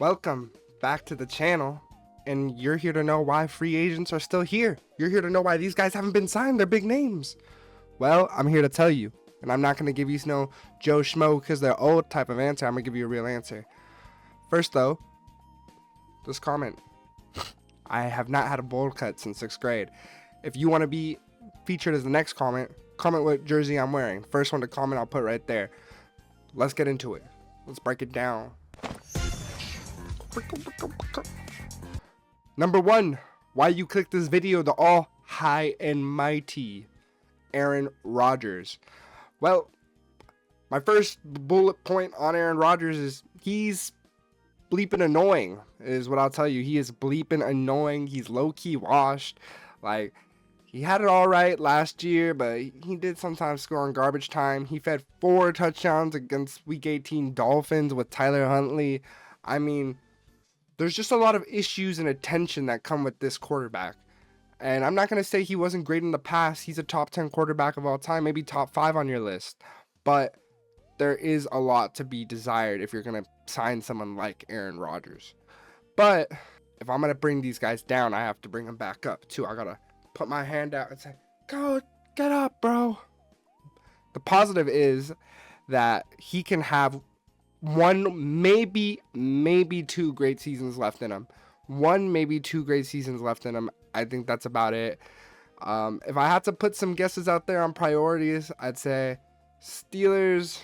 Welcome back to the channel, and you're here to know why free agents are still here. You're here to know why these guys haven't been signed. They're big names. Well, I'm here to tell you, and I'm not going to give you no Joe Schmo because they're old type of answer. I'm going to give you a real answer. First though, this comment. I have not had a bowl cut since 6th grade. If you want to be featured as the next comment what jersey I'm wearing. First one to comment, I'll put right there. Let's get into it. Let's break it down. Number 1, why you click this video, the all high and mighty Aaron Rodgers. Well, my first bullet point on Aaron Rodgers is he's bleeping annoying, is what I'll tell you. He is bleeping annoying. He's low-key washed. Like, he had it all right last year, but he did sometimes score in garbage time. He fed 4 touchdowns against Week 18 Dolphins with Tyler Huntley. I mean, there's just a lot of issues and attention that come with this quarterback. And I'm not going to say he wasn't great in the past. He's a top 10 quarterback of all time, maybe top 5 on your list. But there is a lot to be desired if you're going to sign someone like Aaron Rodgers. But if I'm going to bring these guys down, I have to bring them back up too. I got to put my hand out and say, go, get up, bro. The positive is that he can have one, maybe 2 great seasons left in him. 1, maybe 2 great seasons left in him. I think that's about it. If I had to put some guesses out there on priorities, I'd say Steelers,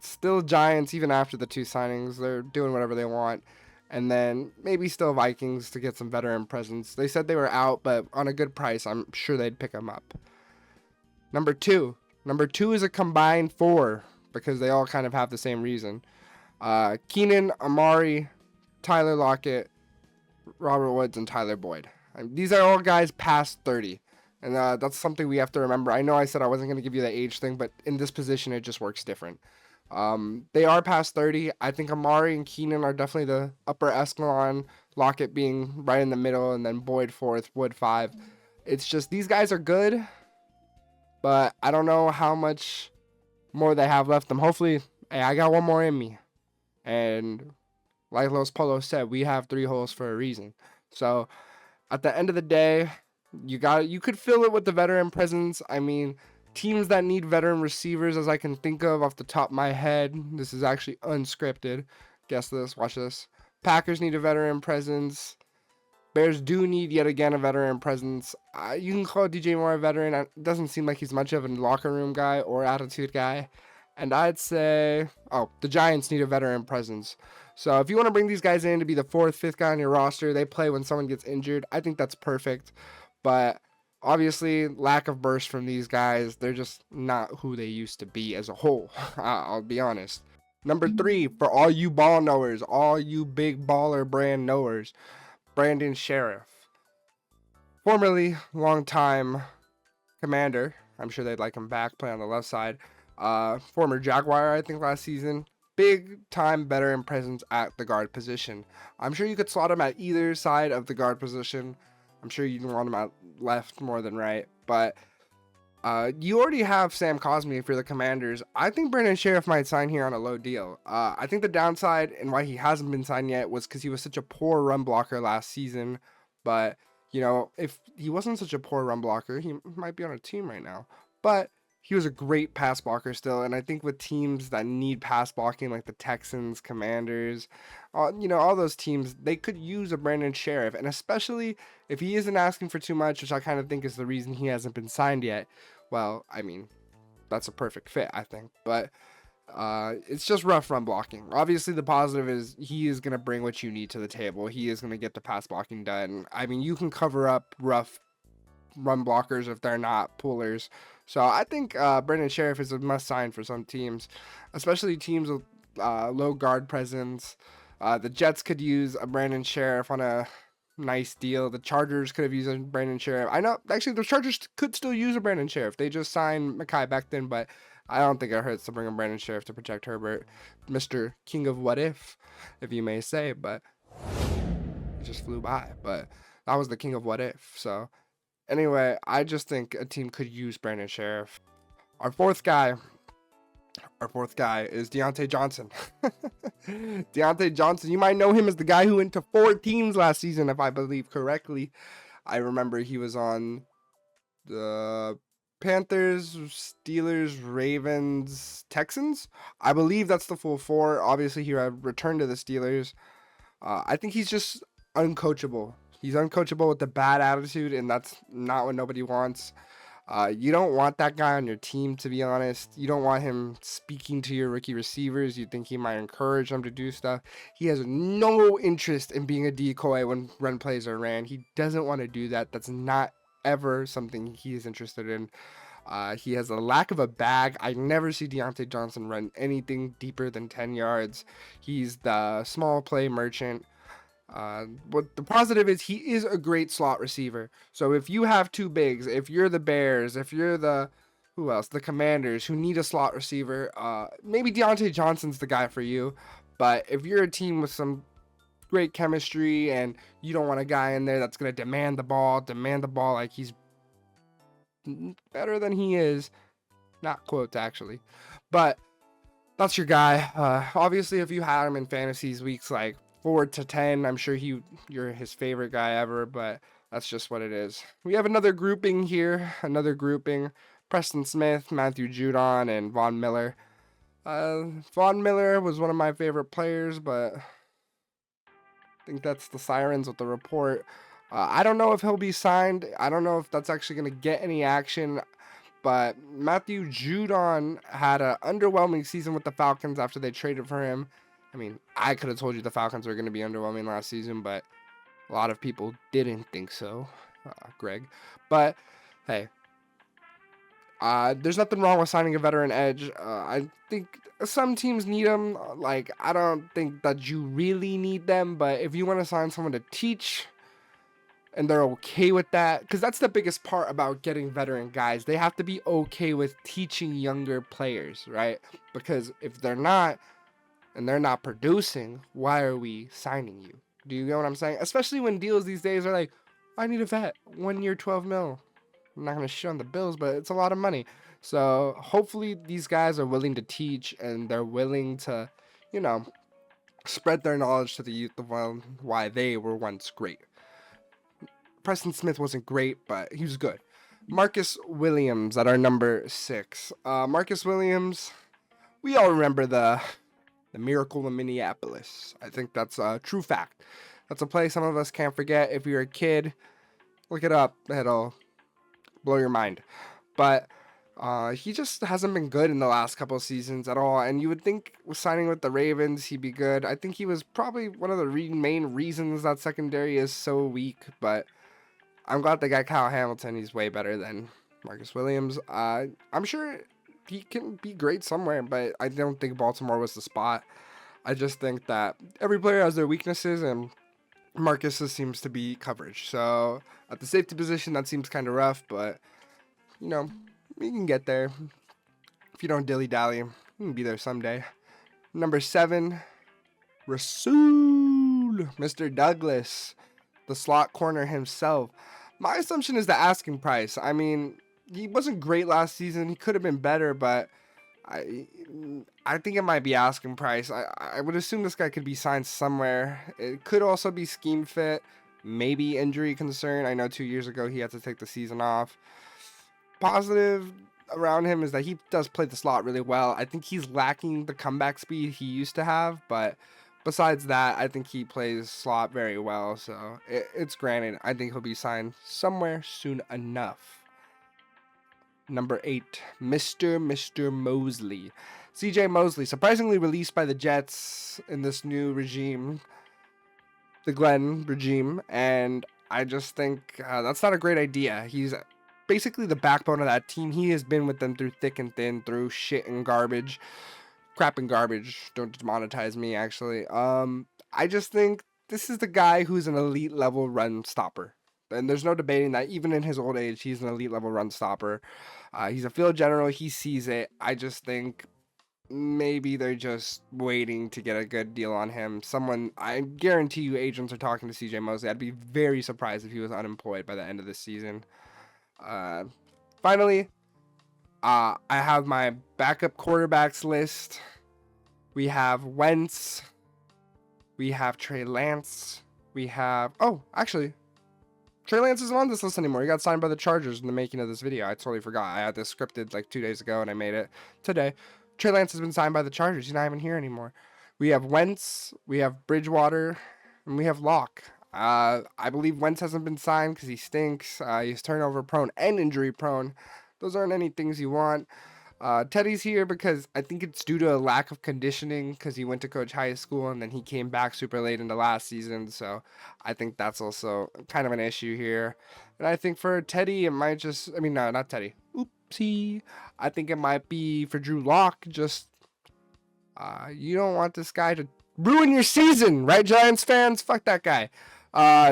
still Giants even after the 2 signings. They're doing whatever they want. And then maybe still Vikings to get some veteran presence. They said they were out, but on a good price, I'm sure they'd pick them up. Number 2 is a combined 4 because they all kind of have the same reason. Keenan, Amari, Tyler Lockett, Robert Woods, and Tyler Boyd. These are all guys past 30. And that's something we have to remember. I know I said I wasn't going to give you the age thing, but in this position, it just works different. They are past 30. I think Amari and Keenan are definitely the upper echelon. Lockett being right in the middle, and then Boyd 4th, Wood 5. It's just these guys are good, but I don't know how much more they have left them. Hopefully, hey, I got one more in me. And like Los Polos said, we have 3 holes for a reason. So at the end of the day, you could fill it with the veteran presence. I mean, teams that need veteran receivers, as I can think of off the top of my head, this is actually unscripted. Guess this, watch this. Packers need a veteran presence. Bears do need yet again a veteran presence. You can call DJ Moore a veteran. It doesn't seem like he's much of a locker room guy or attitude guy. And I'd say, the Giants need a veteran presence. So if you want to bring these guys in to be the 4th, 5th guy on your roster, they play when someone gets injured, I think that's perfect. But obviously, lack of burst from these guys. They're just not who they used to be as a whole. I'll be honest. Number 3, for all you ball knowers, all you big baller brand knowers, Brandon Sheriff. Formerly longtime Commander. I'm sure they'd like him back, play on the left side. Former Jaguar, I think, last season. Big time veteran presence at the guard position. I'm sure you could slot him at either side of the guard position. I'm sure you'd want him at left more than right. But you already have Sam Cosmi if you're the Commanders. I think Brandon Sheriff might sign here on a low deal. I think the downside and why he hasn't been signed yet was because he was such a poor run blocker last season. But, you know, if he wasn't such a poor run blocker, he might be on a team right now. But he was a great pass blocker still, and I think with teams that need pass blocking like the Texans, Commanders, all those teams, they could use a Brandon Sheriff, and especially if he isn't asking for too much, which I kind of think is the reason he hasn't been signed yet. Well, I mean, that's a perfect fit, I think, but it's just rough run blocking. Obviously, the positive is he is going to bring what you need to the table. He is going to get the pass blocking done. I mean, you can cover up rough run blockers if they're not pullers. So I think Brandon Sheriff is a must sign for some teams, especially teams with low guard presence. The Jets could use a Brandon Sheriff on a nice deal. The Chargers could have used a Brandon Sheriff. I know, actually, the Chargers could still use a Brandon Sheriff. They just signed Mekhi Becton, but I don't think it hurts to bring a Brandon Sheriff to protect Herbert, Mr. King of What If you may say, but it just flew by. But that was the King of What If, so... Anyway, I just think a team could use Brandon Sheriff. Our 4th guy, Our fourth guy is Deontay Johnson. Deontay Johnson, you might know him as the guy who went to 4 teams last season, if I believe correctly. I remember he was on the Panthers, Steelers, Ravens, Texans. I believe that's the full 4. Obviously, he returned to the Steelers. I think he's just uncoachable. He's uncoachable with a bad attitude, and that's not what nobody wants. You don't want that guy on your team, to be honest. You don't want him speaking to your rookie receivers. You think he might encourage them to do stuff. He has no interest in being a decoy when run plays are ran. He doesn't want to do that. That's not ever something he is interested in. He has a lack of a bag. I never see Deontay Johnson run anything deeper than 10 yards. He's the small play merchant. But the positive is he is a great slot receiver. So if you have 2 bigs, if you're the Bears, if you're the the Commanders who need a slot receiver, maybe Deontay Johnson's the guy for you. But if you're a team with some great chemistry and you don't want a guy in there that's going to demand the ball like he's better than he is, not quotes actually, but that's your guy. Obviously, if you had him in fantasies weeks like 4 to 10, I'm sure you're his favorite guy ever, but that's just what it is. We have another grouping here, Preston Smith, Matthew Judon, and Von Miller. Von Miller was one of my favorite players, but I think that's the sirens with the report. I don't know if he'll be signed. I don't know if that's actually going to get any action. But Matthew Judon had an underwhelming season with the Falcons after they traded for him. I mean, I could have told you the Falcons were going to be underwhelming last season, but a lot of people didn't think so, Greg. But, hey, there's nothing wrong with signing a veteran edge. I think some teams need them. Like, I don't think that you really need them, but if you want to sign someone to teach and they're okay with that, because that's the biggest part about getting veteran guys. They have to be okay with teaching younger players, right? Because if they're not, and they're not producing, why are we signing you? Do you get what I'm saying? Especially when deals these days are like, I need a vet, 1 year, 12 mil. I'm not going to shit on the Bills, but it's a lot of money. So hopefully these guys are willing to teach and they're willing to, spread their knowledge to the youth of why they were once great. Preston Smith wasn't great, but he was good. Marcus Williams at our number 6. Marcus Williams, we all remember the miracle in Minneapolis. I think that's a true fact. That's a play some of us can't forget. If you're a kid, look it up. It'll blow your mind. But he just hasn't been good in the last couple of seasons at all. And you would think with signing with the Ravens, he'd be good. I think he was probably one of the main reasons that secondary is so weak. But I'm glad they got Kyle Hamilton. He's way better than Marcus Williams. I'm sure he can be great somewhere, but I don't think Baltimore was the spot. I just think that every player has their weaknesses, and Marcus's seems to be coverage. So at the safety position, that seems kind of rough, but we can get there. If you don't dilly-dally, you can be there someday. Number 7, Rasul, Mr. Douglas, the slot corner himself. My assumption is the asking price. I mean, he wasn't great last season. He could have been better, but I think it might be asking price. I would assume this guy could be signed somewhere. It could also be scheme fit, maybe injury concern. I know 2 years ago he had to take the season off. Positive around him is that he does play the slot really well. I think he's lacking the comeback speed he used to have, but besides that, I think he plays slot very well. So it's granted. I think he'll be signed somewhere soon enough. Number 8, Mr. Mosley. CJ Mosley, surprisingly released by the Jets in this new regime, the Glenn regime, and I just think that's not a great idea. He's basically the backbone of that team. He has been with them through thick and thin, through shit and garbage. Crap and garbage. Don't demonetize me, actually. I just think this is the guy who's an elite level run stopper. And there's no debating that. Even in his old age, he's an elite level run stopper. He's a field general. He sees it. I just think maybe they're just waiting to get a good deal on him. I guarantee you agents are talking to CJ Mosley. I'd be very surprised if he was unemployed by the end of this season. Finally, I have my backup quarterbacks list. We have Wentz. We have Trey Lance. We have... Oh, actually, Trey Lance isn't on this list anymore. He got signed by the Chargers in the making of this video. I totally forgot. I had this scripted like 2 days ago, and I made it today. Trey Lance has been signed by the Chargers. He's not even here anymore. We have Wentz. We have Bridgewater. And we have Locke. I believe Wentz hasn't been signed because he stinks. He's turnover prone and injury prone. Those aren't any things you want. Teddy's here because I think it's due to a lack of conditioning because he went to coach high school and then he came back super late into last season. So I think that's also kind of an issue here. And I think for Teddy, it might just, I mean, no, not Teddy. Oopsie. I think it might be for Drew Lock. Just, you don't want this guy to ruin your season, right, Giants fans? Fuck that guy.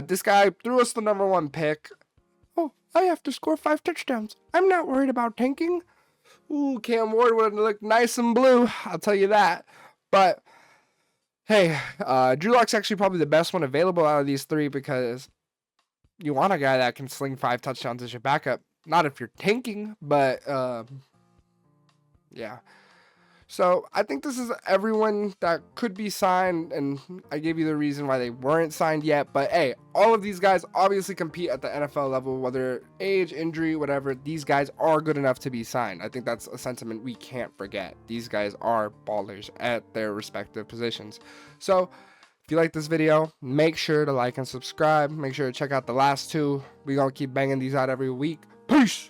This guy threw us the #1 pick. Oh, I have to score 5 touchdowns. I'm not worried about tanking. Ooh, Cam Ward would have looked nice and blue, I'll tell you that. But, hey, Drew Lock's actually probably the best one available out of these 3 because you want a guy that can sling 5 touchdowns as your backup. Not if you're tanking, but, yeah. So, I think this is everyone that could be signed, and I gave you the reason why they weren't signed yet. But, hey, all of these guys obviously compete at the NFL level, whether age, injury, whatever. These guys are good enough to be signed. I think that's a sentiment we can't forget. These guys are ballers at their respective positions. So, if you like this video, make sure to like and subscribe. Make sure to check out the last 2. We're going to keep banging these out every week. Peace!